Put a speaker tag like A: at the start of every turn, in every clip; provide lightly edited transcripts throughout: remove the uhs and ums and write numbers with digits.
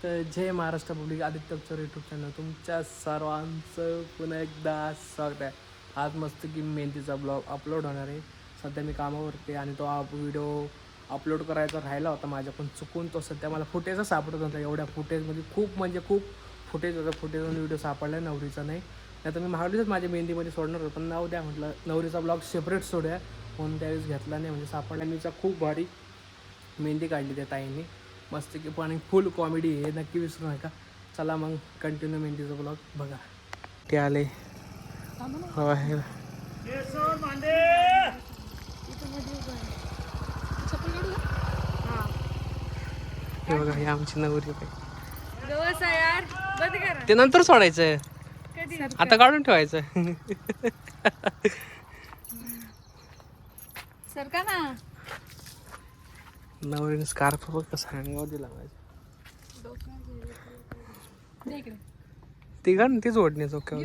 A: तर जय महाराष्ट्र पब्लिक आदित्य अक्षर YouTube channel तुमच्या सर्वांचं पुन्हा एकदा स्वागत आहे. आज मस्त की मेहंदीचा ब्लॉग अपलोड होणार आहे. सध्या मी कामावरती आणि तो व्हिडिओ अपलोड करायचा राहिला होता माझ्या, पण चुकून तो सध्या मला फुटेजच सापडत होता. एवढ्या फुटेजमध्ये खूप फुटेज होतं. फुटेजवरून व्हिडिओ सापडला नवरीचा नाही तर मी मागलीच माझ्या मेहंदीमध्ये सोडणार होतो, पण नाव द्या म्हटलं नवरीचा ब्लॉग सेपरेट सोडूया म्हणून त्यावेळेस घेतला नाही. म्हणजे सापडला मीचा खूप भारी मेहंदी काढली त्या ताईंनी मस्त की, पण फुल कॉमेडी हे नक्की विसरू नका. चला मग कंटिन्यू मेहंदीचा ब्लॉग बघा. ते आले हो आहे हे बघा, हे आमची नवरी ते नंतर सोडायचं, आता काढून ठेवायचं.
B: सरका ना
A: नवरीने स्कार्फ बघ कसा हँगवर दिला माझ्या. ती का तीच ओढणे चोक्यावर.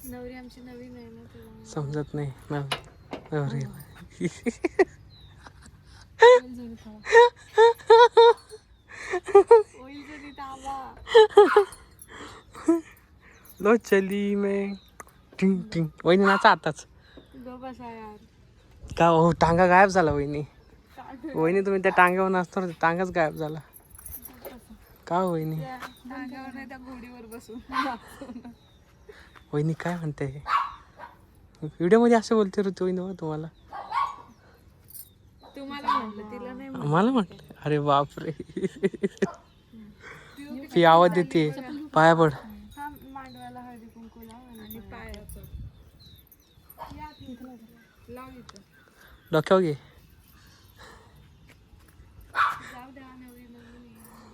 B: नवरी आमची नवीन आहे ना तुला
A: समजत नाही नवरी. लो चली मैं टिंग टिंग. वहिनी नाचा आताच का हो, टांगा गायब झाला वहिनी. वहिनी तुम्ही त्या टांग्यावर नाचतो, टांगाच गायब झाला का हो वहिनी?
B: घोडीवर बसून
A: वहिनी काय म्हणते व्हिडिओ मध्ये असं बोलते ऋतू वहिनी हो तुम्हाला?
B: तुम्हाला म्हटलं, तिला नाही
A: मला म्हटलं? अरे बापरे. ती आवाज देते पाया पड.
B: मांडवाला हळदी कुंकू लाव आणि पायाचं लाव इथं.
A: डोक्यावर घे.
B: जाऊ द्या, नवरी नवीन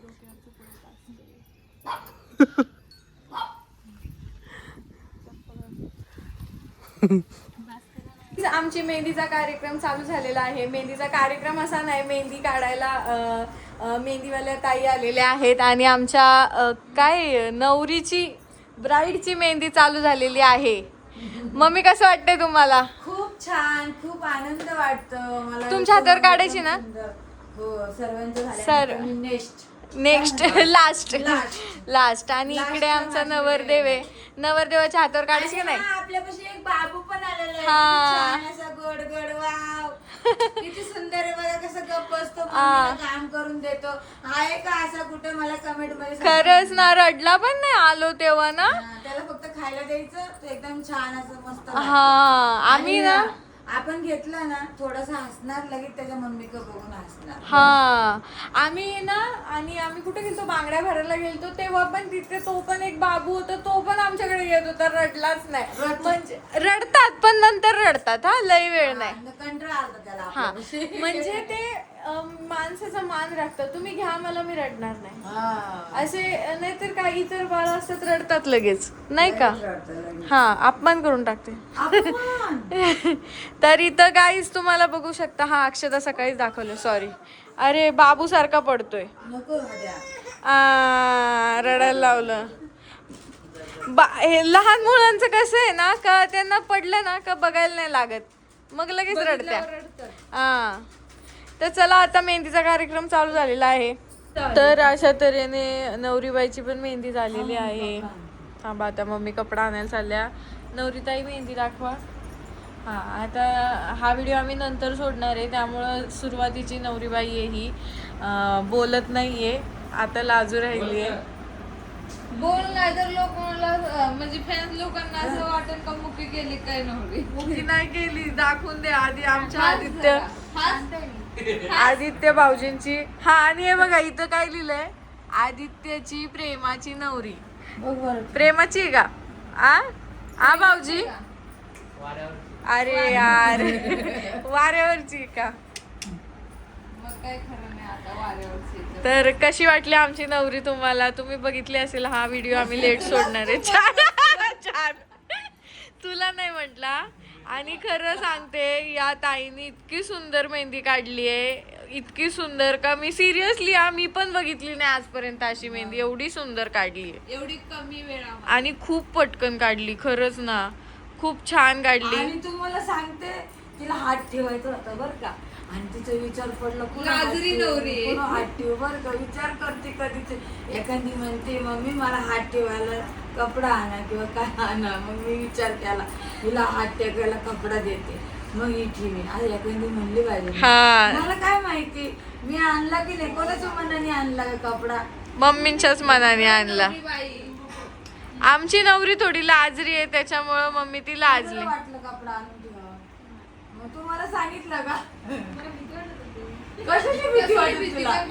B: डोक्यावरचं पडत असते. आमची मेहंदीचा कार्यक्रम चालू झालेला आहे. मेहंदीचा कार्यक्रम असा नाही, मेहंदी काढायला मेहंदीवाल्या ताई आलेल्या आहेत आणि आमच्या काय नवरीची ब्राईडची मेहंदी चालू झालेली आहे. मम्मी कसं वाटतंय तुम्हाला?
C: खूप छान, खूप आनंद वाटतो मला.
B: तुमच्या हातावर काढायची ना?
C: हो, सर्वांचं
B: सर
C: झालं.
B: नेक्स्ट लास्ट आणि इकडे आमचा नवरदेव आहे. नवरदेवाच्या हातावर काढायची का नाही?
C: आपल्यापाशी एक बाबू पण आलेला आहे.
B: हा.
C: किती छान असा गोड गोड वाव. किती सुंदर आहे बघा, कसं गप्प असतो, मम्मीला काम करून देतो. आहे का असा कुठे? मला कमेंट मध्ये सांगा.
B: खरंच ना, रडला पण नाही आलो तेव्हा ना.
C: त्याला फक्त खायला द्यायचं, तो एकदम छान असं मस्त.
B: हा, आम्ही ना
C: आपण घेतलं ना, थोडस हसणार, लगेच त्याच्या मम्मीकडे बघून हसणार.
B: हा, आम्ही ना आणि आम्ही कुठे गेलतो, बांगड्या भरायला गेलतो तेव्हा पण तिथे तो पण एक बाबू होता, तो पण आमच्याकडे येत होता, रडलाच नाही. म्हणजे रडतात पण नंतर रडतात, हा लय वेळ नाही.
C: कंटाळा आला त्याला.
B: हा, म्हणजे ते माणसाचा मान राखतात. तुम्ही घ्या मला, मी रडणार नाही असे. नाहीतर काही इतर बाळ असतात रडतात लगेच, नाही का? हा, अपमान करून टाकते. तर इथं गाईज तुम्हाला बघू शकता. हा, अक्षता सकाळीच दाखवलं, सॉरी. अरे बाबू सारखा पडतोय.
C: नको
B: रडायला लावलं. हे लहान मुलांचं कसं आहे ना, का त्यांना पडलं ना का बघायला नाही लागत, मग लगेच रडत्या. हा, तर चला, आता मेहंदीचा कार्यक्रम चालू झालेला आहे. तर अशा तऱ्हेने नवरीबाईची पण मेहंदी झालेली आहे. थांबा, आता मम्मी कपडा आणायला चालल्या. नवरीताई मेहंदी दाखवा. हा, आता हा व्हिडिओ आम्ही नंतर सोडणार आहे, त्यामुळं सुरुवातीची नवरीबाई आहे ही. बोलत नाहीये, आता लाजू राहिली आहे. बोल नाही तर लोक म्हणजे फॅन्स लोकांना असं वाटेल का मुकी केली काय नवरी. मुकी नाही केली, दाखवून दे आधी आमच्या आदित्य भाऊजींची. हा, आणि हे बघा इथं काय लिहिलंय, आदित्यची प्रेमाची नवरी. प्रेमाची आहे का? आ भाऊजी? अरे यार, वाऱ्यावरची का? मग काय खरं नाही आता वाऱ्यावरची. तर कशी वाटली आमची नवरी तुम्हाला? तुम्ही बघितली असेल हा व्हिडिओ, आम्ही लेट सोडणार आहे. छान तुला नाही म्हटला. आणि खरं सांगते, या ताईने इतकी सुंदर मेहंदी काढली आहे, इतकी सुंदर का मी सिरियसली मी पण बघितली नाही आजपर्यंत अशी मेहंदी. एवढी सुंदर काढली आहे, एवढी कमी वेळा, आणि खूप पटकन काढली. खरंच ना, खूप छान काढली.
C: आणि तुम्हाला सांगते, तिला हात ठेवायचा होता बरं का, आणि तिचा विचार पडला
B: लाजरी नवरी.
C: हात ठेव बरं का, विचार करते कधीच. एखादी म्हणते मम्मी मला हात ठेवायला कपडा आणा किंवा काय आणा, मग मी विचार केला हिला हात टेकायला कपडा देते, मग ही ठेवी. आज एखादी म्हणली पाहिजे,
B: हा.
C: मला काय माहिती मी आणला की नाही, कोणाच्या मनाने आणला का कपडा.
B: मम्मींच्याच मनाने आणला. आमची नवरी थोडी लाजरी आहे त्याच्यामुळं मम्मी ती लाजली.
C: मला वाटलं कपडा आणून ठेवा, मग तू मला सांगितलं का. कशाची भीती वाटली तुला.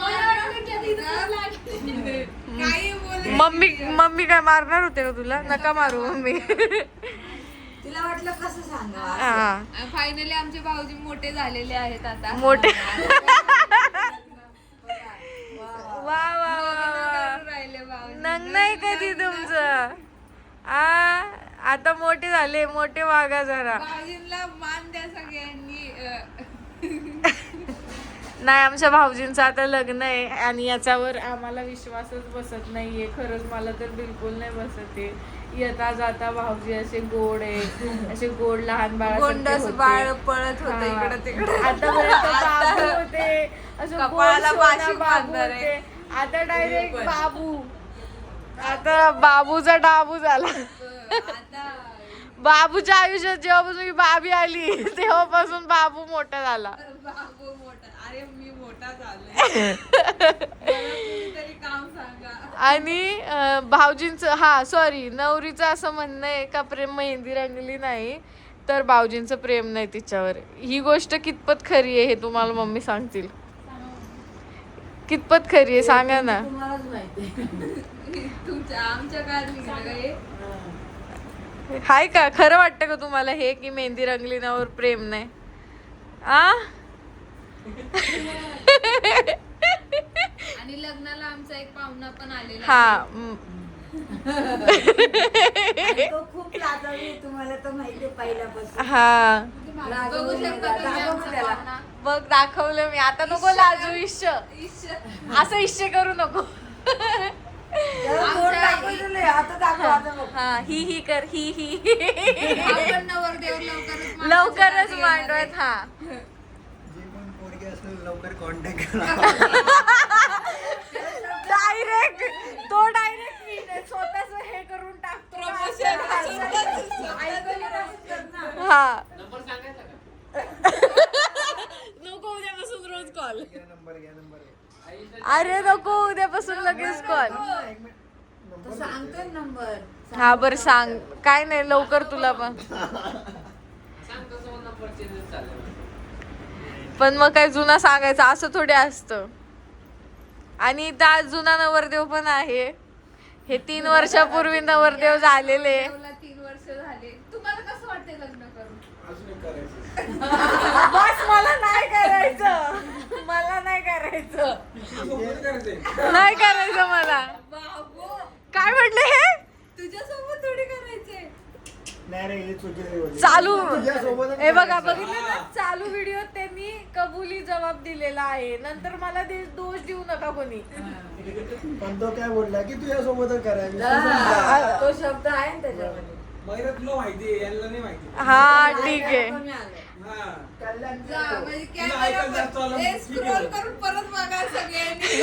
B: मम्मी काय मारणार होते का तुला. नका मारू मम्मी.
C: तिला वाटलं कसं सांगा.
B: हा
D: फायनली आमचे भाऊजी मोठे झालेले आहेत आता.
B: मोठे.
C: वा.
B: वा वा वा.
D: राहिले भाऊजी.
B: नंग नाही कधी तुमचं. आता मोठे झाले, मोठे वागा जरा.
D: भाऊजींना मान द्या सगळ्यांनी.
B: नाही आमच्या भाऊजींचं आता लग्न आहे आणि याच्यावर आम्हाला विश्वासच बसत नाहीये. खरंच मला तर बिलकुल नाही बसत आहे. येता जाता भाऊजी असे गोड आहे, असे गोड लहान
D: गोंडस बाळ पळत होते इकडे तिकडे.
B: आतापर्यंत बाबू होते, असं गोड
D: कपाळाला
B: सोना
D: बाशिंग
B: बाबू
D: बांधणार आहे.
B: होते. आता डायरेक्ट बाबू. आता बाबूचा डाबू झाला.
D: आता
B: बाबूच्या आयुष्यात जेव्हापासून ही बाबी आली तेव्हापासून बाबू मोठा झाला.
D: बाबू मोठा. अरे मी मोठा झालोय. मला कोणीतरी काम सांगा.
B: आणि भाऊजींचं सॉरी नवरीचं असं म्हणणं आहे का प्रेम मेहंदी रंगली नाही तर भाऊजींचं प्रेम नाही तिच्यावर. ही गोष्ट कितपत खरी आहे हे तुम्हाला मम्मी सांगतील. कितपत खरी आहे सांगा ना.
C: तुम्हालाच माहिती.
D: तुमच्या आमच्या काळात निघालं का हे?
B: हाय का खरं वाटतं का तुम्हाला हे की मेहंदी रंगली नावर प्रेम नाही.
D: आणि लग्नाला आमचा एक पाहुणा पण आलेला.
B: हा
C: आणि तो खूप लाजवी आहे, तुम्हाला तर माहिती आहे पहिल्यापासून.
B: हा
D: बघू शकता तुम्ही आमचा पाहुणा.
B: बघ दाखवलं मी. आता नको लाजू. इश्य असं इश्य करू नको.
C: त्याला तोंड दाखवायचं नाही, आता दाखव, आता बघ.
B: हा ही कर ही
D: आपण नवरदेव
B: लवकरच मांडवत. हा
E: जे पण पोरगी असेल लवकर कॉन्टॅक्ट करा.
B: डायरेक्ट तो डायरेक्ट स्वतःच हे करून टाकतो. हा नको उद्यापासून रोज कॉल.
E: नंबर घ्या नंबर.
B: अरे नको उद्यापासून लगेच कॉल.
C: तो सांगतोय नंबर.
B: हा बरं सांग. काय नाही लवकर तुला पण मग काय जुना सांगायचं असं थोडे असतं. आणि त्या जुना नवरदेव पण आहे. हे 3 वर्षापूर्वी नवरदेव झालेले.
D: 3 वर्ष झाले. तुम्हाला कसं वाटतंय लग्न करून?
B: बस मला नाही करायचं. मला नाही करायचं. नाही करायचं मला.
D: बाबू
B: काय म्हटलं हे
D: तुझ्यासोबत थोडी करायचंय.
E: नाही रे हे चुकीचं बोलले.
B: चालू
E: तुझ्यासोबतच
B: हे बघा
E: करायचं.
B: बघितलं ना चालू व्हिडिओ त्यांनी कबुली जबाब दिलेला आहे. नंतर मला दोष देऊ नका कोणी.
E: पण तो काय बोलला की तुझ्यासोबतच करायचं.
C: हा, तो शब्द आहे ना त्याच्यामध्ये.
F: तुला माहिती यांना नाही माहिती.
B: हा ठीक आहे.
C: कमी आलं.
F: हा.
D: जा, म्हणजे
F: तुला ऐकायला जास्त आलं,
D: कॅमेरा
F: ठीक
D: स्क्रोल
F: आहे.
D: करून परत बघा सगळ्यांनी.